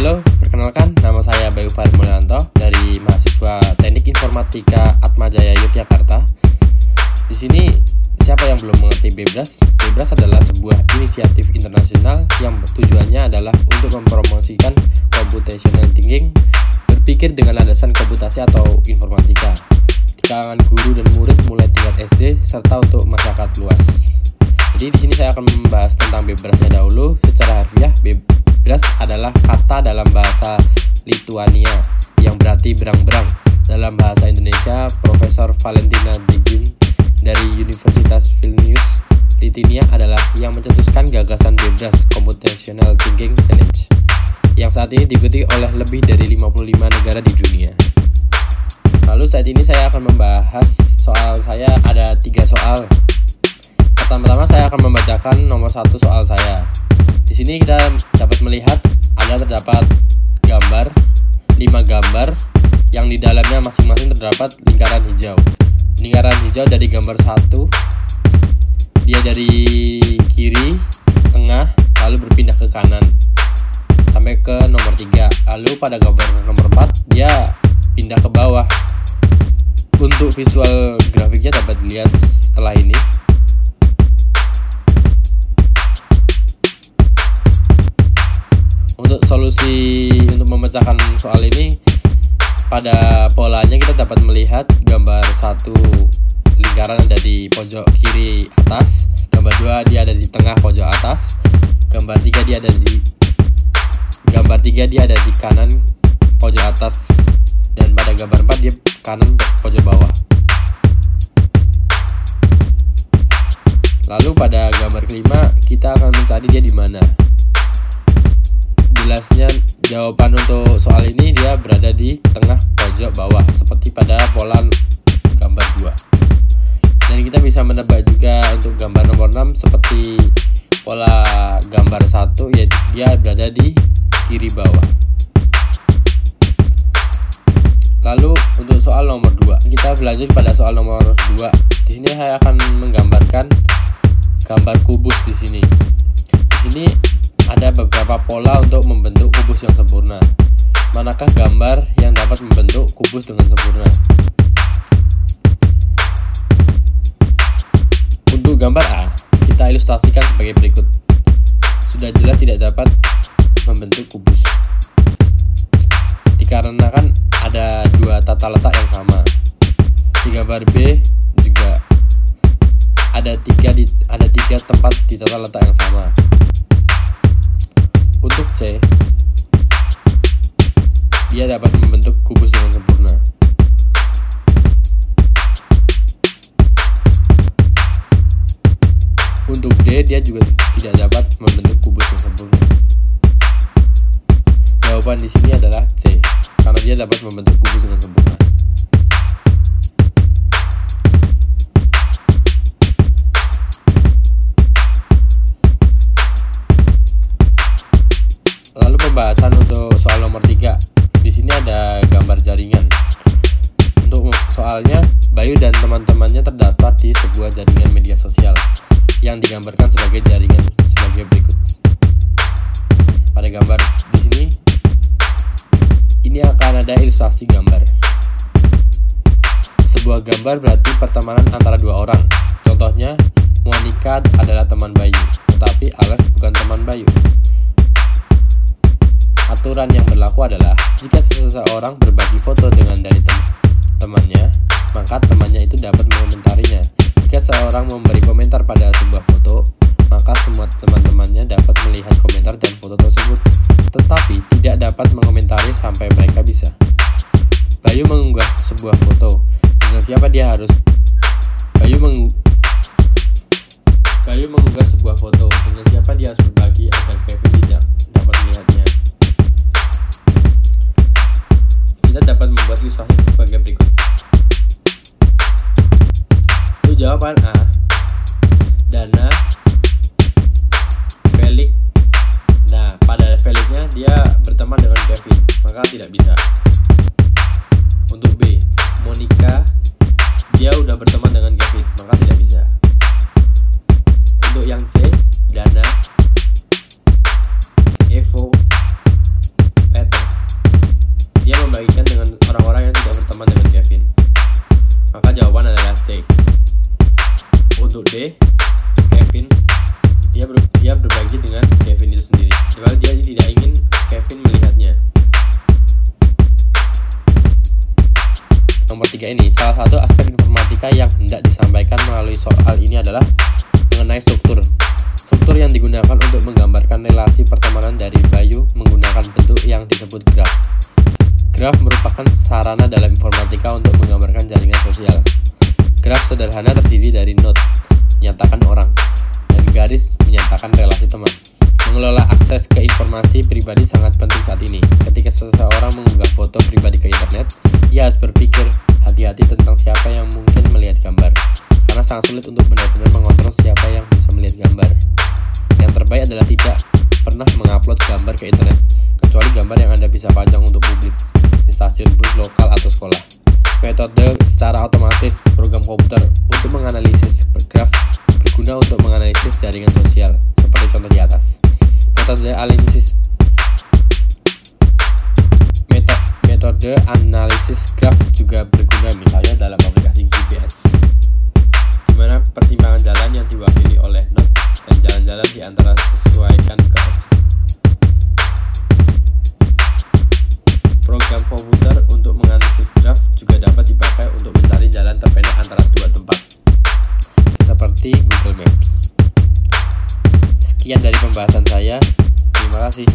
Halo, perkenalkan nama saya Bayu Farid Mulyanto dari mahasiswa Teknik Informatika Atmajaya Yogyakarta. Di sini siapa yang belum mengerti Bebras? Bebras adalah sebuah inisiatif internasional yang tujuannya adalah untuk mempromosikan computational thinking, berpikir dengan landasan komputasi atau informatika di kalangan guru dan murid mulai tingkat SD serta untuk masyarakat luas. Jadi di sini saya akan membahas tentang Bebrasnya dahulu. Secara harfiah, Bebras adalah kata dalam bahasa Lituania yang berarti berang-berang. Dalam bahasa Indonesia, Profesor Valentina Degin dari Universitas Vilnius, Lituania adalah yang mencetuskan gagasan Bebras Computational Thinking Challenge yang saat ini diikuti oleh lebih dari 55 negara di dunia. Lalu saat ini saya akan membahas soal saya ada 3 soal. Pertama-tama saya akan membacakan nomor 1 soal saya. Di sini kita dapat melihat ada terdapat gambar 5 gambar yang di dalamnya masing-masing terdapat lingkaran hijau. Lingkaran hijau dari gambar 1 dia dari kiri, tengah, lalu berpindah ke kanan sampai ke nomor 3. Lalu pada gambar nomor 4 dia pindah ke bawah. Untuk visual grafiknya dapat dilihat setelah ini. Untuk solusi untuk memecahkan soal ini, pada polanya kita dapat melihat gambar 1 lingkaran ada di pojok kiri atas, gambar 2 dia ada di tengah pojok atas, gambar 3 dia ada di kanan pojok atas, dan pada gambar 4 dia kanan pojok bawah. Lalu pada gambar kelima kita akan mencari dia di mana. Jelasnya jawaban untuk soal ini dia berada di tengah pojok bawah seperti pada pola gambar 2. Dan kita bisa menebak juga untuk gambar nomor 6 seperti pola gambar 1, yaitu dia berada di kiri bawah. Lalu untuk soal nomor 2, kita berlanjut pada soal nomor 2. Di sini saya akan menggambarkan gambar kubus di sini. Di sini ada beberapa pola untuk membentuk kubus yang sempurna. Manakah gambar yang dapat membentuk kubus dengan sempurna? Untuk gambar A, kita ilustrasikan sebagai berikut. Sudah jelas tidak dapat membentuk kubus, dikarenakan ada 2 tata letak yang sama. Di gambar B juga ada 3 tempat di tata letak yang sama. Untuk C, dia dapat membentuk kubus dengan sempurna. Untuk D, dia juga tidak dapat membentuk kubus yang sempurna. Jawaban di sini adalah C, karena dia dapat membentuk kubus dengan sempurna. Lalu pembahasan untuk soal nomor 3. Di sini ada gambar jaringan. Untuk soalnya, Bayu dan teman-temannya terdaftar di sebuah jaringan media sosial yang digambarkan sebagai jaringan sebagai berikut. Pada gambar di sini, ini akan ada ilustrasi gambar. Sebuah gambar berarti pertemanan antara 2 orang. Contohnya, Monica adalah teman Bayu, tetapi Alex bukan teman Bayu. Aturan yang berlaku adalah jika seseorang berbagi foto dengan dari temannya, maka temannya itu dapat mengomentarinya. Jika seorang memberi komentar pada sebuah foto, maka semua teman-temannya dapat melihat komentar dan foto tersebut, tetapi tidak dapat mengomentari sampai mereka bisa. Bayu mengunggah sebuah foto. Dengan siapa dia harus? Bayu mengunggah sebuah foto. Dengan siapa dia harus berbagi agar Kevin tidak dapat melihatnya? Kita dapat membuat ilustrasi sebagai berikut. Untuk jawaban A, Dana, Felix. Nah, pada Felixnya dia berteman dengan Kevin, maka tidak bisa. Untuk B, Monica, dia udah berteman dengan Kevin, maka tidak bisa. Untuk yang C, Dana, Evo, B, Kevin, dia berbagi dengan Kevin itu sendiri, dimana dia tidak ingin Kevin melihatnya. Nomor 3 ini, salah satu aspek informatika yang hendak disampaikan melalui soal ini adalah mengenai struktur yang digunakan untuk menggambarkan relasi pertemanan dari Bayu menggunakan bentuk yang disebut graf. Graf merupakan sarana dalam informatika untuk menggambarkan jaringan sosial. Graf sederhana terdiri dari node, menyatakan orang, dan garis, menyatakan relasi teman. Mengelola akses ke informasi pribadi sangat penting saat ini. Ketika seseorang mengunggah foto pribadi ke internet, ia harus berpikir hati-hati tentang siapa yang mungkin melihat gambar, karena sangat sulit untuk benar-benar mengontrol siapa yang bisa melihat gambar. Yang terbaik adalah tidak pernah mengupload gambar ke internet, kecuali gambar yang Anda bisa pajang untuk publik di stasiun bus lokal atau sekolah. Metode secara otomatis program komputer untuk menganalisis graf berguna untuk menganalisis jaringan sosial, seperti contoh di atas. Metode analisis graf juga berguna misalnya dalam aplikasi GPS, di mana persimpangan jalan yang diwakili oleh node dan jalan-jalan di antara sesuaikan ke X. Program komputer untuk menganalisis graf juga dapat dipakai untuk mencari jalan terpendek antara dua tempat, seperti Google Maps. Sekian dari pembahasan saya. Terima kasih.